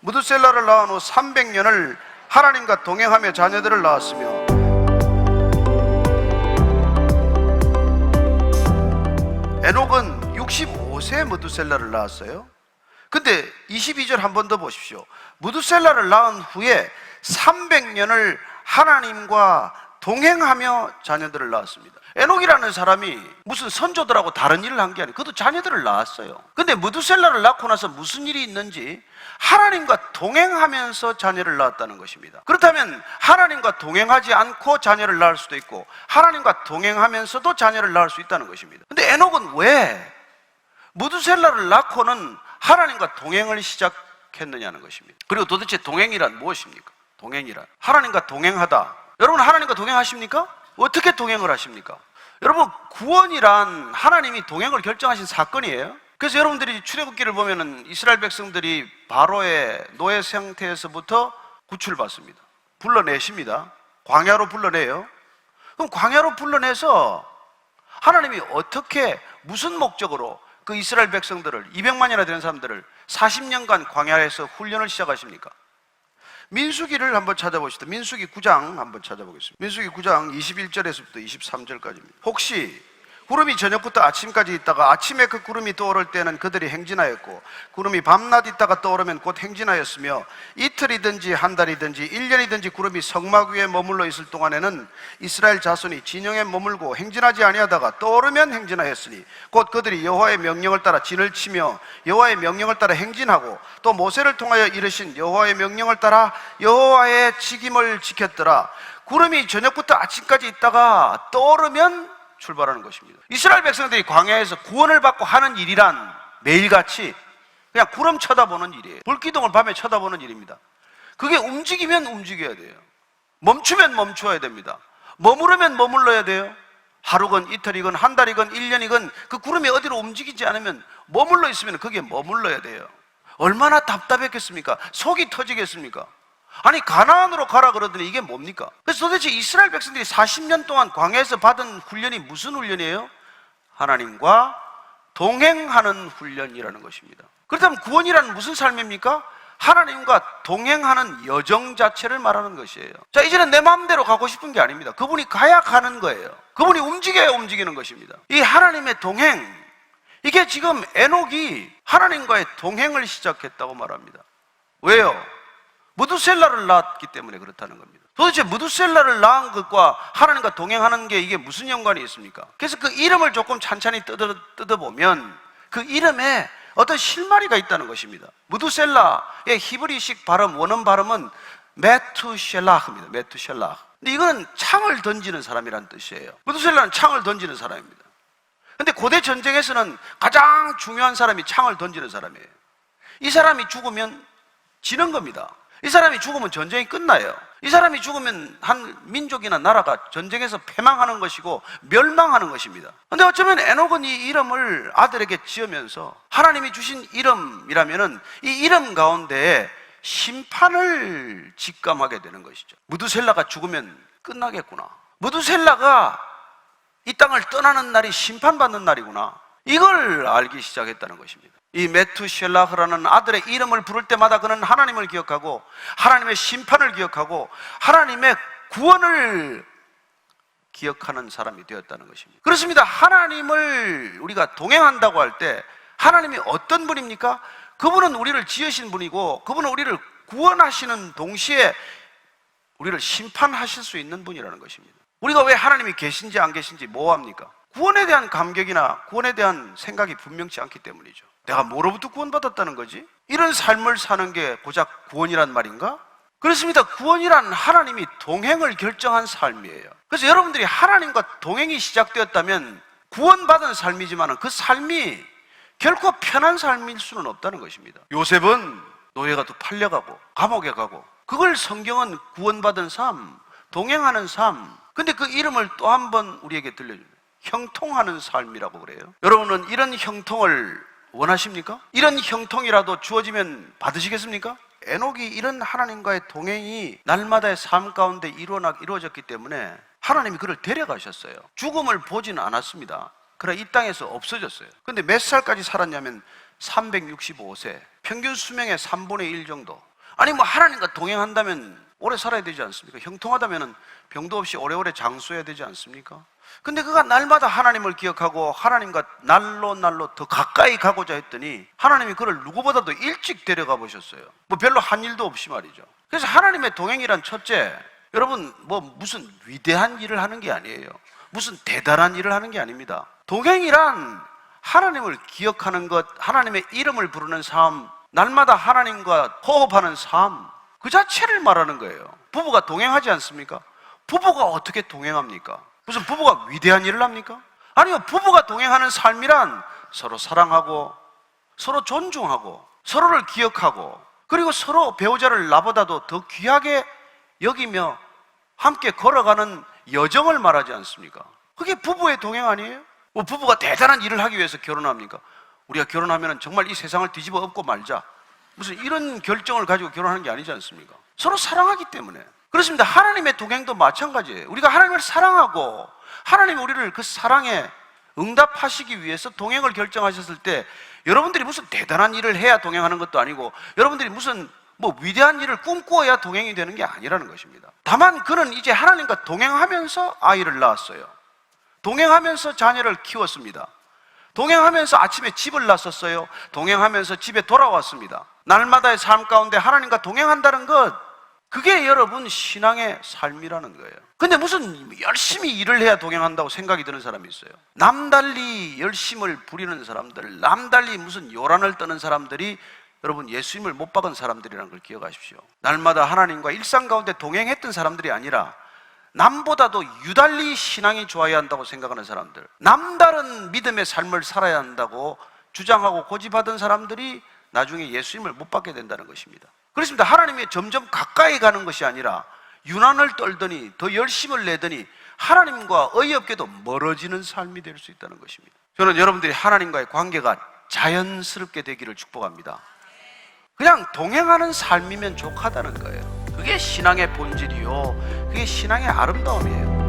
무드셀라를 낳은 후 300년을 하나님과 동행하며 자녀들을 낳았으며, 에녹은 65세에 무드셀라를 낳았어요. 근데 22절 한 번 더 보십시오. 무드셀라를 낳은 후에 300년을 하나님과 동행하며 자녀들을 낳았습니다. 에녹이라는 사람이 무슨 선조들하고 다른 일을 한 게 아니고 그도 자녀들을 낳았어요. 근데 무드셀라를 낳고 나서 무슨 일이 있는지 하나님과 동행하면서 자녀를 낳았다는 것입니다. 그렇다면 하나님과 동행하지 않고 자녀를 낳을 수도 있고 하나님과 동행하면서도 자녀를 낳을 수 있다는 것입니다. 근데 에녹은 왜 무드셀라를 낳고는 하나님과 동행을 시작했느냐는 것입니다. 그리고 도대체 동행이란 무엇입니까? 동행이란 하나님과 동행하다. 여러분, 하나님과 동행하십니까? 어떻게 동행을 하십니까? 여러분, 구원이란 하나님이 동행을 결정하신 사건이에요. 그래서 여러분들이 출애굽기를 보면은 이스라엘 백성들이 바로의 노예 상태에서부터 구출받습니다. 불러내십니다. 광야로 불러내요. 그럼 광야로 불러내서 하나님이 어떻게 무슨 목적으로 그 이스라엘 백성들을 200만이나 되는 사람들을 40년간 광야에서 훈련을 시작하십니까? 민수기를 한번 찾아보시다. 민수기 9장 한번 찾아보겠습니다. 민수기 9장 21절에서부터 23절까지입니다. 혹시 구름이 저녁부터 아침까지 있다가 아침에 그 구름이 떠오를 때는 그들이 행진하였고 구름이 밤낮 있다가 떠오르면 곧 행진하였으며 이틀이든지 한 달이든지 1년이든지 구름이 성막 위에 머물러 있을 동안에는 이스라엘 자손이 진영에 머물고 행진하지 아니하다가 떠오르면 행진하였으니 곧 그들이 여호와의 명령을 따라 진을 치며 여호와의 명령을 따라 행진하고 또 모세를 통하여 이르신 여호와의 명령을 따라 여호와의 직임을 지켰더라. 구름이 저녁부터 아침까지 있다가 떠오르면 출발하는 것입니다. 이스라엘 백성들이 광야에서 구원을 받고 하는 일이란 매일같이 그냥 구름 쳐다보는 일이에요. 불기둥을 밤에 쳐다보는 일입니다. 그게 움직이면 움직여야 돼요. 멈추면 멈춰야 됩니다. 머무르면 머물러야 돼요. 하루건 이틀이건 한 달이건 1년이건 그 구름이 어디로 움직이지 않으면 머물러 있으면 거기에 머물러야 돼요. 얼마나 답답했겠습니까? 속이 터지겠습니까? 아니, 가나안으로 가라 그러더니 이게 뭡니까? 그래서 도대체 이스라엘 백성들이 40년 동안 광야에서 받은 훈련이 무슨 훈련이에요? 하나님과 동행하는 훈련이라는 것입니다. 그렇다면 구원이란 무슨 삶입니까? 하나님과 동행하는 여정 자체를 말하는 것이에요. 자, 이제는 내 마음대로 가고 싶은 게 아닙니다. 그분이 가야 가는 거예요. 그분이 움직여야 움직이는 것입니다. 이 하나님의 동행, 이게 지금 에녹이 하나님과의 동행을 시작했다고 말합니다. 왜요? 무드셀라를 낳았기 때문에 그렇다는 겁니다. 도대체 무드셀라를 낳은 것과 하나님과 동행하는 게 이게 무슨 연관이 있습니까? 그래서 그 이름을 조금 찬찬히 뜯어보면 그 이름에 어떤 실마리가 있다는 것입니다. 무드셀라의 히브리식 발음, 원어 발음은 메투셀라흐입니다. 메투셀라흐. 근데 이거는 창을 던지는 사람이라는 뜻이에요. 무드셀라는 창을 던지는 사람입니다. 근데 고대 전쟁에서는 가장 중요한 사람이 창을 던지는 사람이에요. 이 사람이 죽으면 지는 겁니다. 이 사람이 죽으면 전쟁이 끝나요. 이 사람이 죽으면 한 민족이나 나라가 전쟁에서 패망하는 것이고 멸망하는 것입니다. 그런데 어쩌면 에녹은 이 이름을 아들에게 지으면서 하나님이 주신 이름이라면은 이 이름 가운데 심판을 직감하게 되는 것이죠. 무드셀라가 죽으면 끝나겠구나. 무드셀라가 이 땅을 떠나는 날이 심판받는 날이구나. 이걸 알기 시작했다는 것입니다. 이 메투셀라흐라는 아들의 이름을 부를 때마다 그는 하나님을 기억하고 하나님의 심판을 기억하고 하나님의 구원을 기억하는 사람이 되었다는 것입니다. 그렇습니다. 하나님을 우리가 동행한다고 할 때 하나님이 어떤 분입니까? 그분은 우리를 지으신 분이고 그분은 우리를 구원하시는 동시에 우리를 심판하실 수 있는 분이라는 것입니다. 우리가 왜 하나님이 계신지 안 계신지 뭐합니까? 구원에 대한 감격이나 구원에 대한 생각이 분명치 않기 때문이죠. 내가 뭐로부터 구원받았다는 거지? 이런 삶을 사는 게 고작 구원이란 말인가? 그렇습니다. 구원이란 하나님이 동행을 결정한 삶이에요. 그래서 여러분들이 하나님과 동행이 시작되었다면 구원받은 삶이지만 그 삶이 결코 편한 삶일 수는 없다는 것입니다. 요셉은 노예가 또 팔려가고 감옥에 가고 그걸 성경은 구원받은 삶, 동행하는 삶. 근데 그 이름을 또 한 번 우리에게 들려줍니다. 형통하는 삶이라고 그래요. 여러분은 이런 형통을 원하십니까? 이런 형통이라도 주어지면 받으시겠습니까? 에녹이 이런 하나님과의 동행이 날마다의 삶 가운데 이루어졌기 때문에 하나님이 그를 데려가셨어요. 죽음을 보지는 않았습니다. 그러나 이 땅에서 없어졌어요. 근데 몇 살까지 살았냐면 365세, 평균 수명의 3분의 1 정도. 아니 뭐 하나님과 동행한다면 오래 살아야 되지 않습니까? 형통하다면 병도 없이 오래오래 장수해야 되지 않습니까? 근데 그가 날마다 하나님을 기억하고 하나님과 날로 더 가까이 가고자 했더니 하나님이 그를 누구보다도 일찍 데려가 보셨어요. 뭐 별로 한 일도 없이 말이죠. 그래서 하나님의 동행이란 첫째, 여러분 뭐 무슨 위대한 일을 하는 게 아니에요. 무슨 대단한 일을 하는 게 아닙니다. 동행이란 하나님을 기억하는 것, 하나님의 이름을 부르는 삶, 날마다 하나님과 호흡하는 삶, 그 자체를 말하는 거예요. 부부가 동행하지 않습니까? 부부가 어떻게 동행합니까? 무슨 부부가 위대한 일을 합니까? 아니요, 부부가 동행하는 삶이란 서로 사랑하고 서로 존중하고 서로를 기억하고 그리고 서로 배우자를 나보다도 더 귀하게 여기며 함께 걸어가는 여정을 말하지 않습니까? 그게 부부의 동행 아니에요? 뭐 부부가 대단한 일을 하기 위해서 결혼합니까? 우리가 결혼하면 정말 이 세상을 뒤집어 엎고 말자, 무슨 이런 결정을 가지고 결혼하는 게 아니지 않습니까? 서로 사랑하기 때문에. 그렇습니다. 하나님의 동행도 마찬가지예요. 우리가 하나님을 사랑하고 하나님이 우리를 그 사랑에 응답하시기 위해서 동행을 결정하셨을 때 여러분들이 무슨 대단한 일을 해야 동행하는 것도 아니고 여러분들이 무슨 뭐 위대한 일을 꿈꾸어야 동행이 되는 게 아니라는 것입니다. 다만 그는 이제 하나님과 동행하면서 아이를 낳았어요. 동행하면서 자녀를 키웠습니다. 동행하면서 아침에 집을 나섰어요. 동행하면서 집에 돌아왔습니다. 날마다의 삶 가운데 하나님과 동행한다는 것, 그게 여러분 신앙의 삶이라는 거예요. 근데 무슨 열심히 일을 해야 동행한다고 생각이 드는 사람이 있어요. 남달리 열심을 부리는 사람들, 남달리 무슨 요란을 떠는 사람들이 여러분 예수님을 못 박은 사람들이라는 걸 기억하십시오. 날마다 하나님과 일상 가운데 동행했던 사람들이 아니라 남보다도 유달리 신앙이 좋아야 한다고 생각하는 사람들, 남다른 믿음의 삶을 살아야 한다고 주장하고 고집하던 사람들이 나중에 예수님을 못 받게 된다는 것입니다. 그렇습니다. 하나님이 점점 가까이 가는 것이 아니라 유난을 떨더니 더 열심을 내더니 하나님과 어이없게도 멀어지는 삶이 될 수 있다는 것입니다. 저는 여러분들이 하나님과의 관계가 자연스럽게 되기를 축복합니다. 그냥 동행하는 삶이면 족하다는 거예요. 그게 신앙의 본질이요, 그게 신앙의 아름다움이에요.